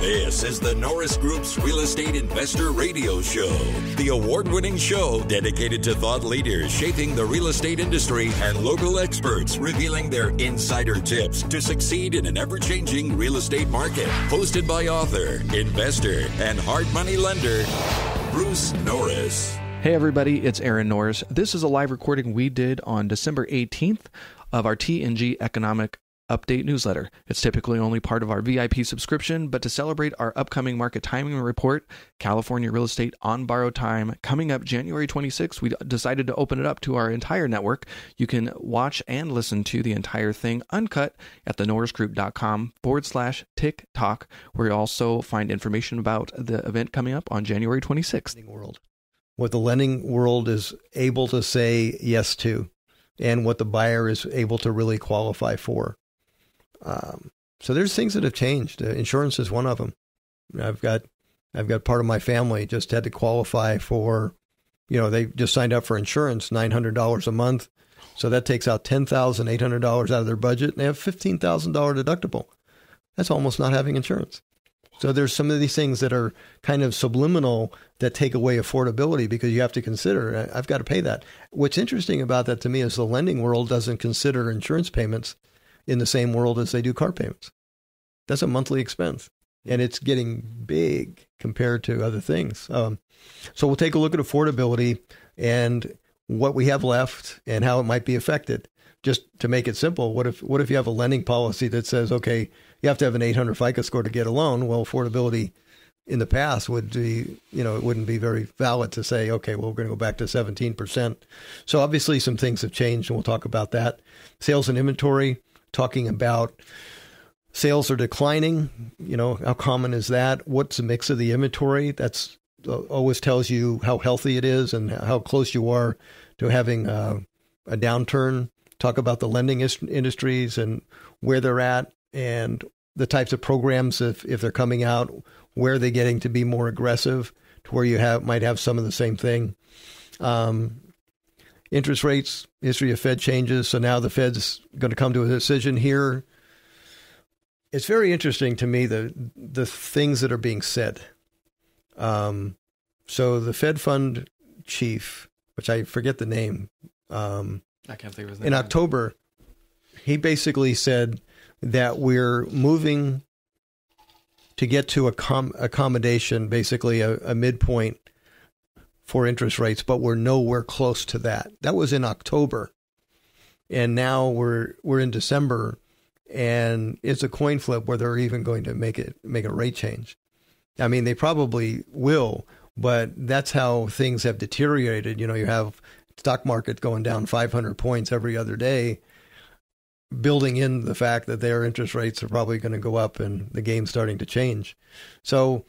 This is the Norris Group's Real Estate Investor Radio Show, the award-winning show dedicated to thought leaders shaping the real estate industry and local experts revealing their insider tips to succeed in an ever-changing real estate market. Hosted by author, investor, and hard money lender, Bruce Norris. Hey everybody, it's Aaron Norris. This is a live recording we did on December 18th of our T&G Economic Update newsletter. It's typically only part of our VIP subscription, but to celebrate our upcoming market timing report, California Real Estate on Borrowed Time, coming up January 26th, we decided to open it up to our entire network. You can watch and listen to the entire thing uncut at thenorrisgroup.com/TikTok, where you also find information about the event coming up on January 26th. What the lending world is able to say yes to, and what the buyer is able to really qualify for. So there's things that have changed. Insurance is one of them. I've got part of my family just had to qualify for, they just signed up for insurance, $900 a month. So that takes out $10,800 out of their budget. And they have $15,000 deductible. That's almost not having insurance. So there's some of these things that are kind of subliminal that take away affordability because you have to consider, I've got to pay that. What's interesting about that to me is the lending world doesn't consider insurance payments in the same world as they do car payments. That's a monthly expense, and it's getting big compared to other things. So we'll take a look at affordability and what we have left and how it might be affected. Just to make it simple, what if you have a lending policy that says, okay, you have to have an 800 FICO score to get a loan? Well, affordability in the past would be, it wouldn't be very valid to say, okay, well, we're going to go back to 17%. So obviously some things have changed, and we'll talk about that. Sales and inventory, talking about sales are declining. How common is that? What's the mix of the inventory? That's always tells you how healthy it is and how close you are to having a downturn. Talk about the lending industries and where they're at and the types of programs, if they're coming out, where they're getting to be more aggressive to where you might have some of the same thing. Interest rates, history of Fed changes. So now the Fed's going to come to a decision here. It's very interesting to me, the things that are being said. So the Fed fund chief, which I forget the name, I can't think of his name. In October, he basically said that we're moving to get to accommodation, basically a midpoint for interest rates, but we're nowhere close to that. That was in October. And now we're in December, and it's a coin flip where they're even going to make a rate change. I mean, they probably will, but that's how things have deteriorated. You have stock market going down 500 points every other day, building in the fact that their interest rates are probably going to go up and the game's starting to change. So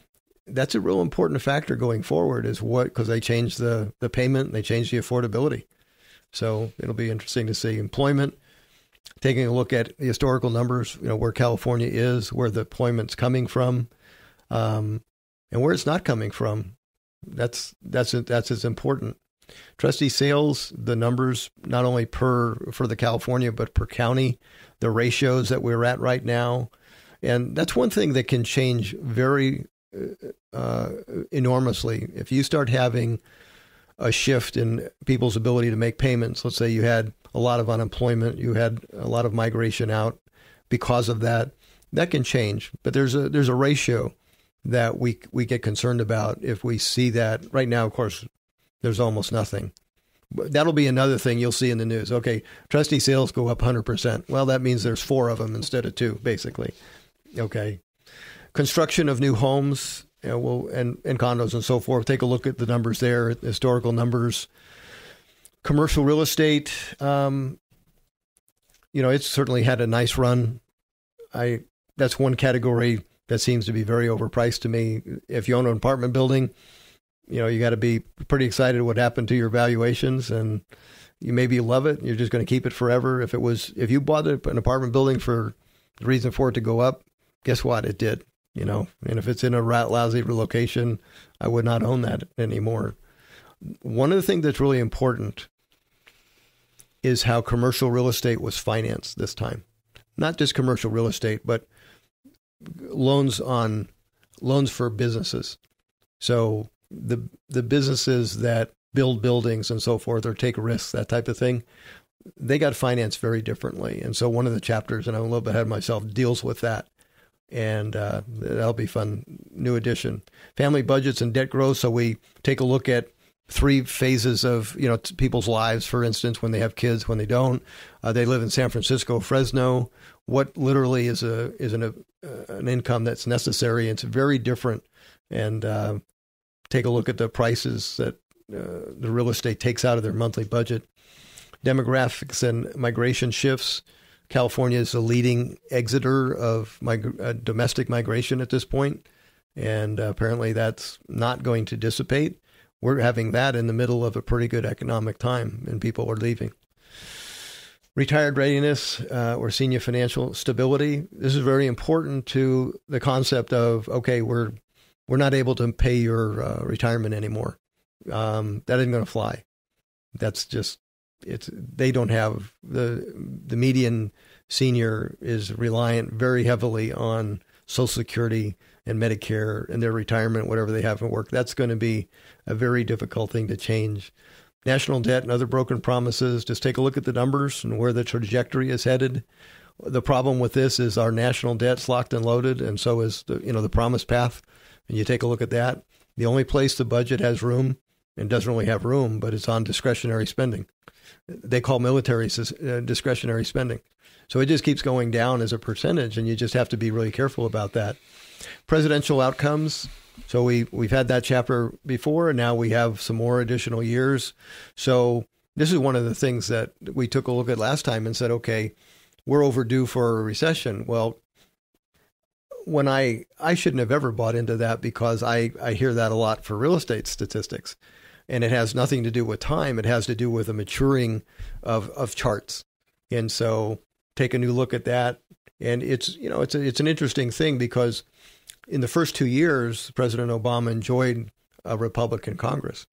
that's a real important factor going forward because they changed the payment, they changed the affordability. So it'll be interesting to see employment, taking a look at the historical numbers, where California is, where the employment's coming from, and where it's not coming from. That's as important. Trustee sales, the numbers, not only for the California, but per county, the ratios that we're at right now. And that's one thing that can change very enormously. If you start having a shift in people's ability to make payments, let's say you had a lot of unemployment, you had a lot of migration out because of that, that can change. But there's a ratio that we get concerned about if we see that. Right now, of course, there's almost nothing. That'll be another thing you'll see in the news. Okay, trustee sales go up 100%. Well, that means there's 4 of them instead of 2, basically. Okay. Construction of new homes, and condos and so forth. Take a look at the numbers there, historical numbers. Commercial real estate, it's certainly had a nice run. That's one category that seems to be very overpriced to me. If you own an apartment building, you got to be pretty excited what happened to your valuations, and you maybe love it. You're just going to keep it forever. If you bought an apartment building for the reason for it to go up, guess what? It did. And if it's in a lousy location, I would not own that anymore. One of the things that's really important is how commercial real estate was financed this time. Not just commercial real estate, but loans on loans for businesses. So the businesses that build buildings and so forth or take risks, that type of thing, they got financed very differently. And so one of the chapters, and I'm a little bit ahead of myself, deals with that. And that'll be fun. New edition. Family budgets and debt growth. So we take a look at 3 phases of, people's lives, for instance, when they have kids, when they don't. They live in San Francisco, Fresno. What literally is an income that's necessary? It's very different. And take a look at the prices that the real estate takes out of their monthly budget. Demographics and migration shifts. California is the leading exiter of domestic migration at this point, and apparently that's not going to dissipate. We're having that in the middle of a pretty good economic time, and people are leaving. Retired readiness or senior financial stability. This is very important to the concept of, okay, we're not able to pay your retirement anymore. That isn't going to fly. That's just, they don't have, the median senior is reliant very heavily on Social Security and Medicare and their retirement, whatever they have in work. That's going to be a very difficult thing to change. National debt and other broken promises. Just take a look at the numbers and where the trajectory is headed. The problem with this is our national debt's locked and loaded, and so is the promise path. And you take a look at that. The only place the budget has room, and doesn't really have room, but it's on discretionary spending. They call military discretionary spending. So it just keeps going down as a percentage, and you just have to be really careful about that. Presidential outcomes. So we've had that chapter before, and now we have some more additional years. So this is one of the things that we took a look at last time and said, okay, we're overdue for a recession. Well, when I shouldn't have ever bought into that, because I hear that a lot for real estate statistics, and it has nothing to do with time. It has to do with the maturing of charts. And so take a new look at that. And it's an interesting thing, because in the first 2 years, President Obama enjoyed a Republican Congress.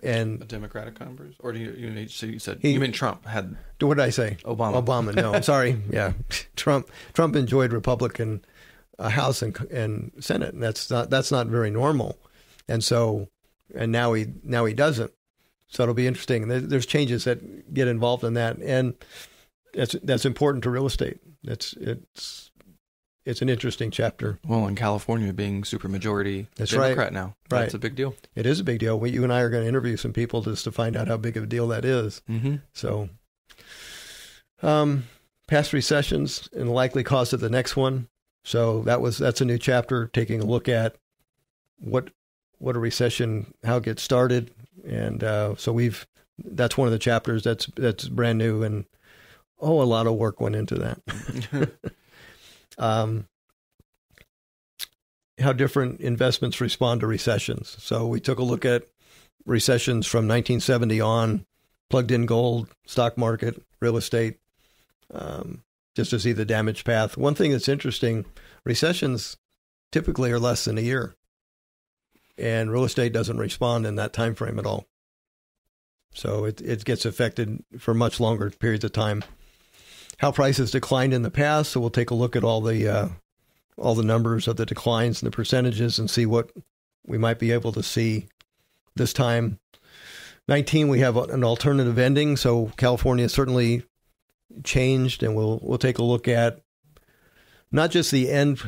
And a Democratic Congress? Or you said, you mean Trump had... What did I say? Obama, no, I'm sorry. Yeah. Trump enjoyed Republican House and Senate, and that's not very normal. And so, and now he doesn't. So it'll be interesting. There's changes that get involved in that, and that's important to real estate. It's an interesting chapter. Well, in California being supermajority Democrat now, that's a big deal. It is a big deal. You and I are going to interview some people just to find out how big of a deal that is. Mm-hmm. So, past recessions and the likely cause of the next one. So that's a new chapter, taking a look at what a recession, how it gets started, and so that's one of the chapters that's brand new, and a lot of work went into that. How different investments respond to recessions. So we took a look at recessions from 1970 on, plugged in gold, stock market, real estate, just to see the damage path. One thing that's interesting, recessions typically are less than a year, and real estate doesn't respond in that time frame at all. So it gets affected for much longer periods of time. How prices declined in the past. So we'll take a look at all the numbers of the declines and the percentages and see what we might be able to see this time. 19, we have an alternative ending. So California certainly changed, and we'll take a look at not just the end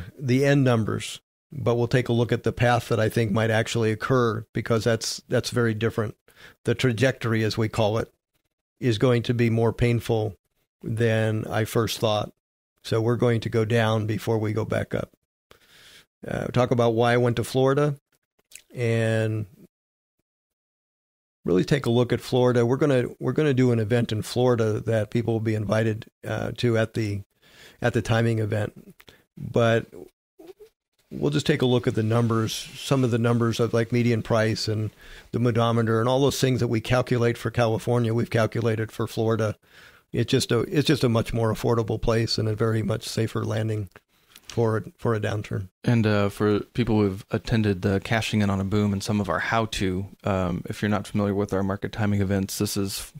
numbers, but we'll take a look at the path that I think might actually occur, because that's very different. The trajectory, as we call it, is going to be more painful than I first thought. So we're going to go down before we go back up. Talk about why I went to Florida, and really take a look at Florida. We're gonna do an event in Florida that people will be invited to at the timing event. But we'll just take a look at the numbers, some of the numbers of like median price and the odometer and all those things that we calculate for California. We've calculated for Florida. It's just a much more affordable place and a very much safer landing for a downturn. And for people who've attended the Cashing In on a Boom and some of our how-to, if you're not familiar with our market timing events, this is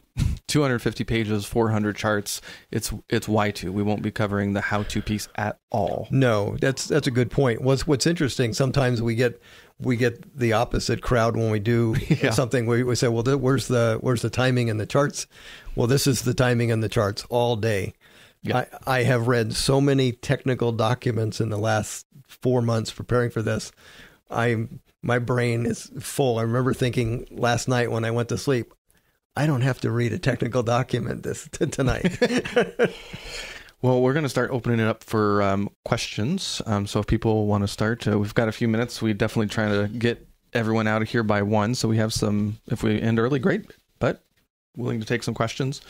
250 pages, 400 charts. It's Y2. We won't be covering the how-to piece at all. No, that's a good point. What's interesting, sometimes we get the opposite crowd when we do something. We say, well, where's the timing and the charts? Well, this is the timing and the charts all day. Yeah. I have read so many technical documents in the last 4 months preparing for this. My brain is full. I remember thinking last night when I went to sleep, I don't have to read a technical document tonight. Well, we're going to start opening it up for questions. So if people want to start, we've got a few minutes. We definitely try to get everyone out of here by 1. So we have some, if we end early, great, but willing to take some questions.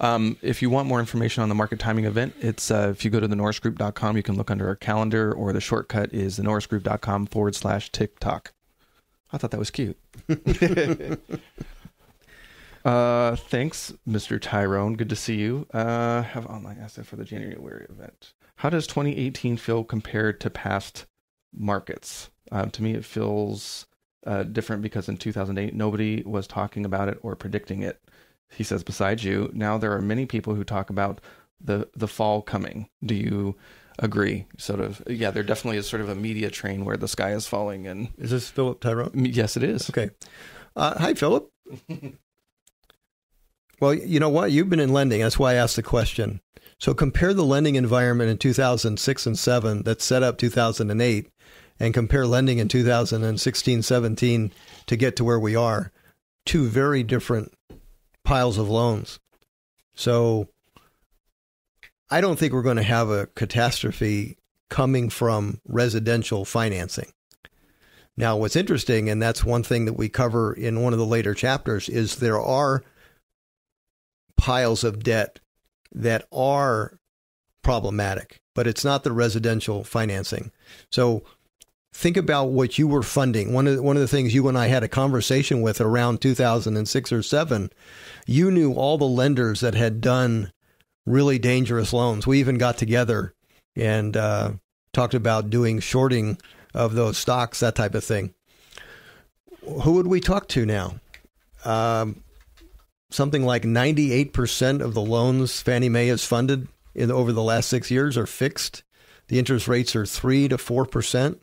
If you want more information on the market timing event, it's if you go to the norrisgroup.com, you can look under our calendar, or the shortcut is the norrisgroup.com/TikTok. I thought that was cute. Thanks, Mr. Tyrone. Good to see you. Have online asset for the January event. How does 2018 feel compared to past markets? To me, it feels different because in 2008, nobody was talking about it or predicting it. He says, besides you, now there are many people who talk about the fall coming. Do you agree? Sort of, yeah, there definitely is sort of a media train where the sky is falling. And is this Philip Tyrone? Yes, it is. Okay. Hi, Philip. Well, you know what? You've been in lending. That's why I asked the question. So compare the lending environment in 2006 and 7 that set up 2008 and compare lending in 2016, 17 to get to where we are. Two very different piles of loans. So I don't think we're going to have a catastrophe coming from residential financing. Now, what's interesting, and that's one thing that we cover in one of the later chapters, is there are piles of debt that are problematic, but it's not the residential financing. So think about what you were funding. One of the things you and I had a conversation with around 2006 or 7, you knew all the lenders that had done really dangerous loans. We even got together and talked about doing shorting of those stocks, that type of thing. Who would we talk to now? Something like 98% of the loans Fannie Mae has funded over the last 6 years are fixed. The interest rates are 3 to 4%.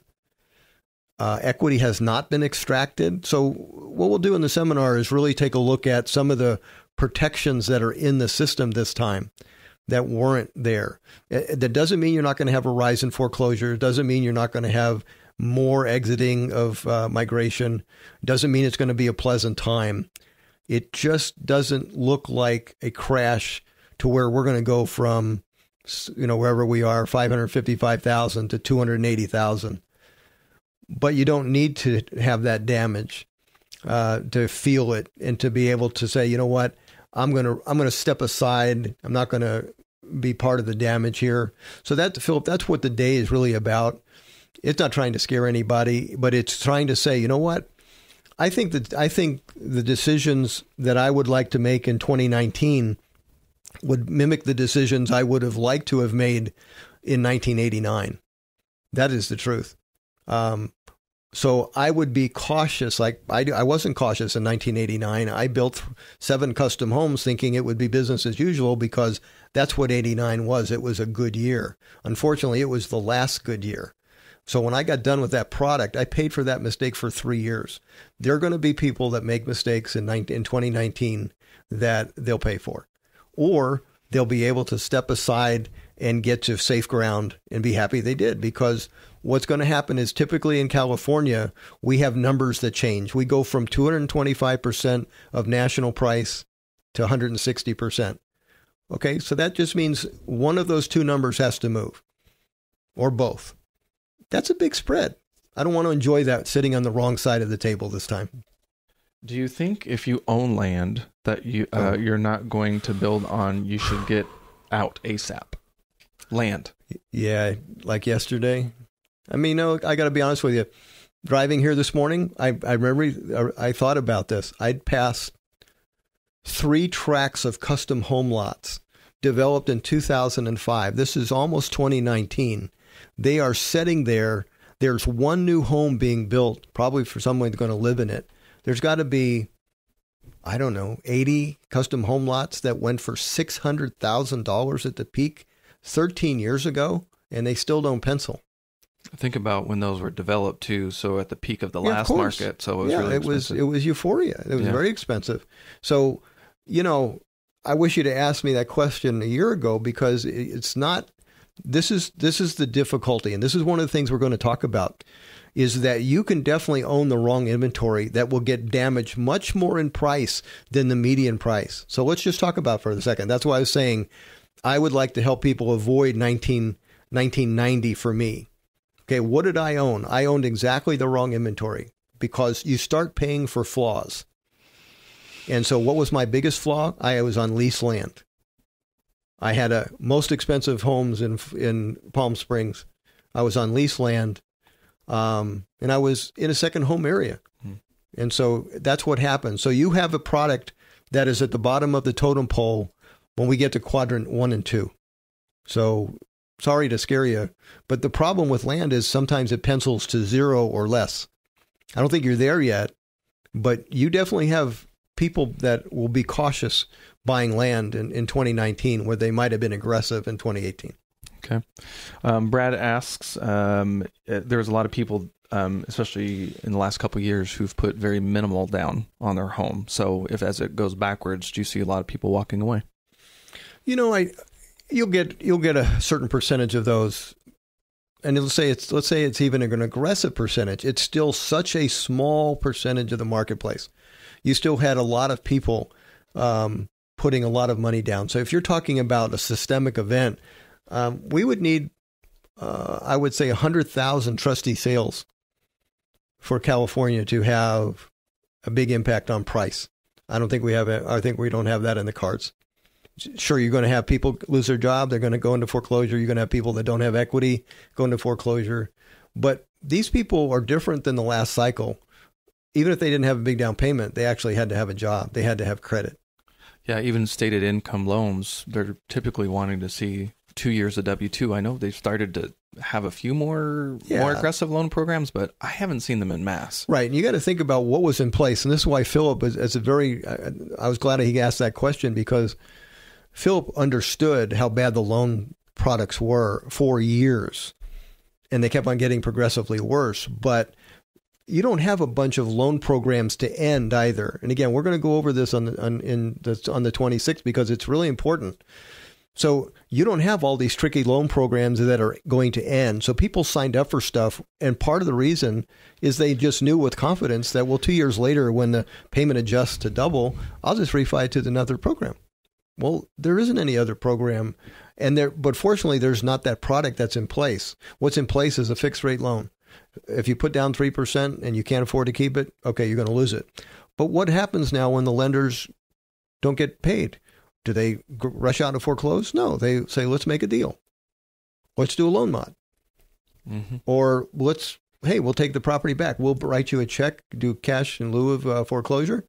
Equity has not been extracted. So what we'll do in the seminar is really take a look at some of the protections that are in the system this time that weren't there. That doesn't mean you're not going to have a rise in foreclosure. It doesn't mean you're not going to have more exiting of migration. It doesn't mean it's going to be a pleasant time. It just doesn't look like a crash to where we're going to go from, wherever we are, 555,000 to 280,000. But you don't need to have that damage to feel it and to be able to say, you know what, I'm going to step aside. I'm not going to be part of the damage here. So Philip, that's what the day is really about. It's not trying to scare anybody, but it's trying to say, you know what? I think the decisions that I would like to make in 2019 would mimic the decisions I would have liked to have made in 1989. That is the truth. So I would be cautious. Like I wasn't cautious in 1989. I built 7 custom homes thinking it would be business as usual because that's what 89 was. It was a good year. Unfortunately, it was the last good year. So when I got done with that product, I paid for that mistake for 3 years. There are going to be people that make mistakes in 2019 that they'll pay for, or they'll be able to step aside and get to safe ground and be happy they did. Because what's going to happen is typically in California, we have numbers that change. We go from 225% of national price to 160%. Okay, so that just means one of those two numbers has to move, or both. That's a big spread. I don't want to enjoy that sitting on the wrong side of the table this time. Do you think if you own land that you're not going to build on, you should get out ASAP? Land. Yeah, like yesterday. I mean, no, I got to be honest with you. Driving here this morning, I remember I thought about this. I'd passed 3 tracts of custom home lots developed in 2005. This is almost 2019. They are sitting there. There's one new home being built, probably for someone who's going to live in it. There's got to be I don't know, 80 custom home lots that went for $600,000 at the peak 13 years ago, and they still don't pencil. Think about when those were developed too. So at the peak of the last market, so it was really expensive. It was euphoria. It was very expensive. So, I wish you'd asked me that question a year ago, because it's not. This is the difficulty, and this is one of the things we're going to talk about, is that you can definitely own the wrong inventory that will get damaged much more in price than the median price. So let's just talk about it for a second. That's why I was saying I would like to help people avoid 1990 for me. Okay, what did I own? I owned exactly the wrong inventory, because you start paying for flaws. And so what was my biggest flaw? I was on leased land. I had most expensive homes in Palm Springs. I was on leased land, and I was in a second home area. And so that's what happens. So you have a product that is at the bottom of the totem pole when we get to quadrant 1 and 2. So sorry to scare you, but the problem with land is sometimes it pencils to 0 or less. I don't think you're there yet, but you definitely have people that will be cautious buying land in 2019 where they might have been aggressive in 2018. Okay. Brad asks, there's a lot of people, especially in the last couple of years, who've put very minimal down on their home. So as it goes backwards, do you see a lot of people walking away? You'll get a certain percentage of those, and let's say it's even an aggressive percentage. It's still such a small percentage of the marketplace. You still had a lot of people putting a lot of money down. So if you're talking about a systemic event, we would need, I would say, 100,000 trustee sales for California to have a big impact on price. I think we don't have that in the cards. Sure, you're going to have people lose their job. They're going to go into foreclosure. You're going to have people that don't have equity go into foreclosure. But these people are different than the last cycle. Even if they didn't have a big down payment, they actually had to have a job. They had to have credit. Yeah, even stated income loans, they're typically wanting to see 2 years of W-2. I know they've started to have a few more aggressive loan programs, but I haven't seen them en masse. Right. And you got to think about what was in place. And this is why Philip I was glad he asked that question, because Philip understood how bad the loan products were for years, and they kept on getting progressively worse. But you don't have a bunch of loan programs to end either. And again, we're going to go over this on the 26th, because it's really important. So you don't have all these tricky loan programs that are going to end. So people signed up for stuff, and part of the reason is they just knew with confidence that, 2 years later, when the payment adjusts to double, I'll just refi to another program. Well, there isn't any other program, but fortunately, there's not that product that's in place. What's in place is a fixed rate loan. If you put down 3% and you can't afford to keep it, okay, you're going to lose it. But what happens now when the lenders don't get paid? Do they rush out and foreclose? No, they say, let's make a deal. Let's do a loan mod. Mm-hmm. Or we'll take the property back. We'll write you a check, do cash in lieu of foreclosure,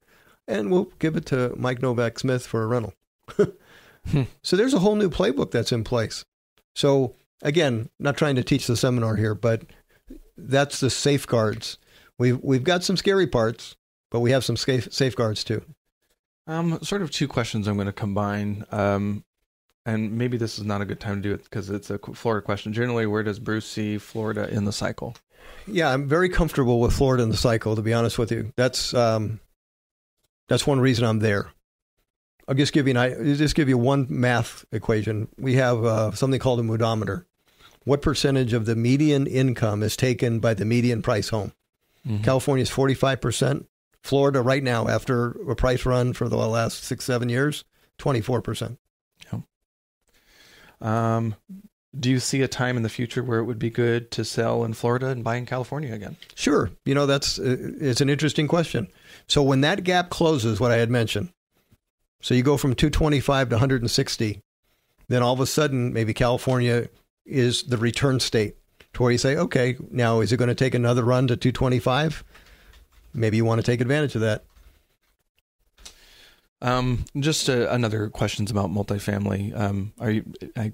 and we'll give it to Mike Novak Smith for a rental. So there's a whole new playbook that's in place. So again, not trying to teach the seminar here, but that's the safeguards. We've got some scary parts, but we have some safeguards too. Sort of two questions I'm going to combine. And maybe this is not a good time to do it because it's a Florida question. Generally, where does Bruce see Florida in the cycle? Yeah, I'm very comfortable with Florida in the cycle, to be honest with you. That's one reason I'm there. I'll just give you one math equation. We have something called a moodometer. What percentage of the median income is taken by the median price home? Mm-hmm. California is 45%. Florida right now, after a price run for the last 6-7 years, 24%. Yeah. Do you see a time in the future where it would be good to sell in Florida and buy in California again? Sure. It's an interesting question. So when that gap closes, what I had mentioned, so you go from 225 to 160, then all of a sudden, maybe California is the return state to where you say, okay, now is it going to take another run to 225? Maybe you want to take advantage of that. Just another questions about multifamily.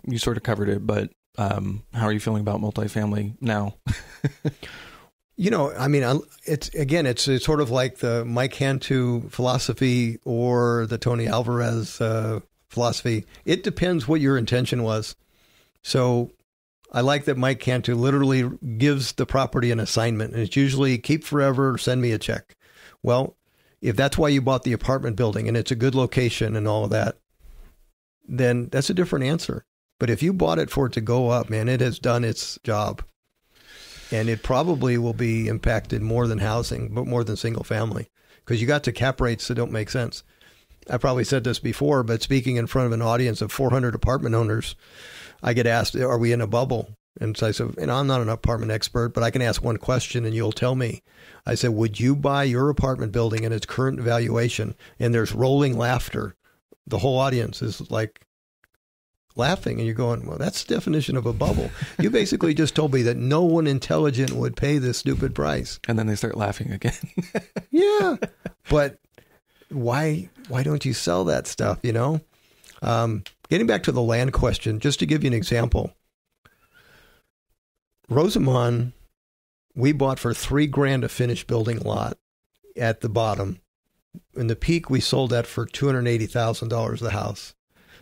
You sort of covered it, but how are you feeling about multifamily now? I mean, it's sort of like the Mike Cantu philosophy or the Tony Alvarez philosophy. It depends what your intention was. So I like that Mike Cantu literally gives the property an assignment, and it's usually keep forever, send me a check. Well, if that's why you bought the apartment building and it's a good location and all of that, then that's a different answer. But if you bought it for it to go up, man, it has done its job. And it probably will be impacted more than housing, but more than single family, because you got to cap rates that don't make sense. I probably said this before, but speaking in front of an audience of 400 apartment owners, I get asked, are we in a bubble? And so I said, I'm not an apartment expert, but I can ask one question and you'll tell me. I said, would you buy your apartment building at its current valuation? And there's rolling laughter. The whole audience is like laughing, and you're going, well, that's the definition of a bubble. You basically just told me that no one intelligent would pay this stupid price. And then they start laughing again. Yeah. But why don't you sell that stuff, Getting back to the land question, just to give you an example. Rosamond, we bought for $3,000 a finished building lot at the bottom. In the peak, we sold that for $280,000 the house.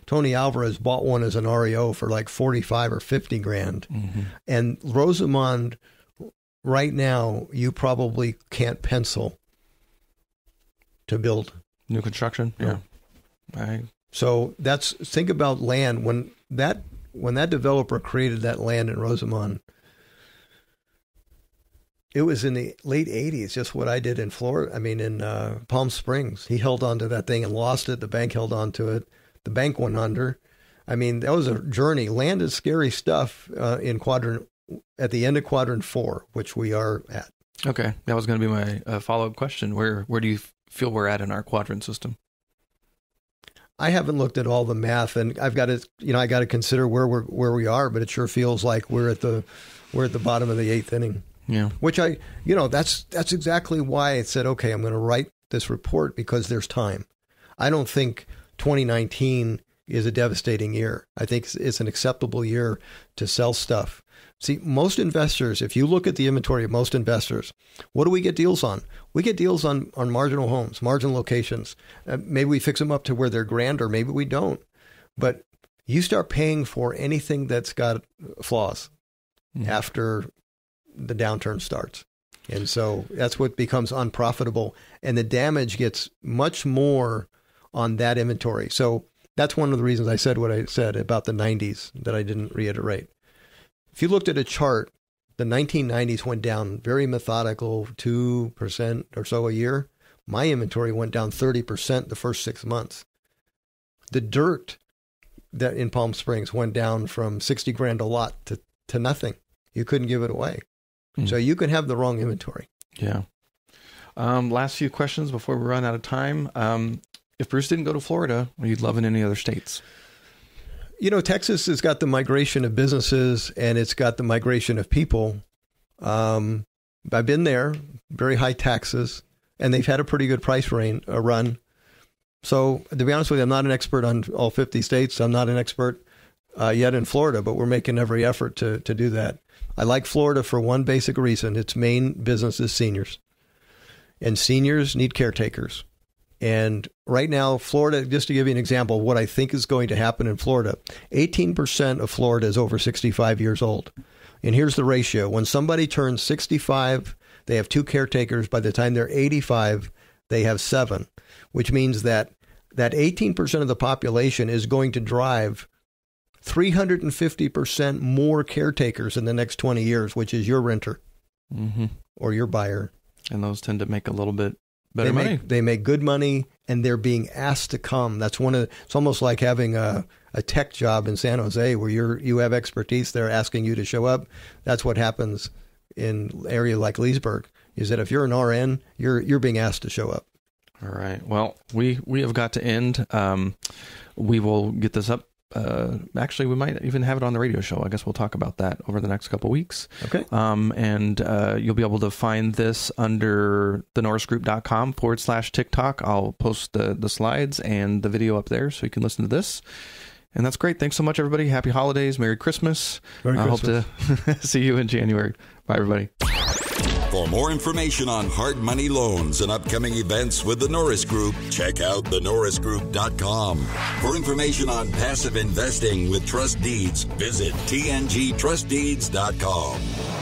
Tony Alvarez bought one as an REO for like $45,000 or $50,000. Mm-hmm. And Rosamond, right now, you probably can't pencil to build. New construction? No. Yeah. So think about land. When that developer created that land in Rosamond, it was in the late 80s, just what I did in Florida. I mean, in Palm Springs. He held on to that thing and lost it. The bank held on to it. The bank went under. I mean, that was a journey. Land is scary stuff at the end of quadrant 4, which we are at. Okay. That was going to be my follow-up question. Where do you feel we're at in our quadrant system? I haven't looked at all the math, and I've got to, I got to consider where we are, but it sure feels like we're at the bottom of the 8th inning. Yeah. Which that's exactly why I said, okay, I'm going to write this report, because there's time. I don't think 2019 is a devastating year. I think it's an acceptable year to sell stuff. See, most investors, if you look at the inventory of most investors, what do we get deals on? We get deals on marginal homes, marginal locations. Maybe we fix them up to where they're grand, or maybe we don't. But you start paying for anything that's got flaws after the downturn starts. And so that's what becomes unprofitable. And the damage gets much more on that inventory. So that's one of the reasons I said what I said about the 90s that I didn't reiterate. If you looked at a chart, the 1990s went down very methodical, 2% or so a year. My inventory went down 30% the first 6 months. The dirt that in Palm Springs went down from $60,000 a lot to nothing. You couldn't give it away. So you can have the wrong inventory. Yeah. Last few questions before we run out of time. If Bruce didn't go to Florida, are you loving any other states? Texas has got the migration of businesses, and it's got the migration of people. I've been there, very high taxes, and they've had a pretty good price run. So to be honest with you, I'm not an expert on all 50 states. I'm not an expert yet in Florida, but we're making every effort to do that. I like Florida for one basic reason. Its main business is seniors, and seniors need caretakers. And right now, Florida, just to give you an example of what I think is going to happen in Florida, 18% of Florida is over 65 years old. And here's the ratio. When somebody turns 65, they have 2 caretakers. By the time they're 85, they have 7, which means that 18% of the population is going to drive 350% more caretakers in the next 20 years, which is your renter or your buyer. And those tend to make a little bit better money. They make good money, and they're being asked to come. That's it's almost like having a tech job in San Jose where you have expertise. They're asking you to show up. That's what happens in an area like Leesburg, is that if you're an RN, you're being asked to show up. All right. Well, we have got to end. We will get this up. Actually, we might even have it on the radio show. I guess we'll talk about that over the next couple of weeks. Okay. And you'll be able to find this under thenorrisgroup.com/TikTok. I'll post the slides and the video up there so you can listen to this. And that's great. Thanks so much, everybody. Happy holidays. Merry Christmas. Merry Christmas. I hope to see you in January. Bye, everybody. For more information on hard money loans and upcoming events with the Norris Group, check out thenorrisgroup.com. For information on passive investing with trust deeds, visit tngtrustdeeds.com.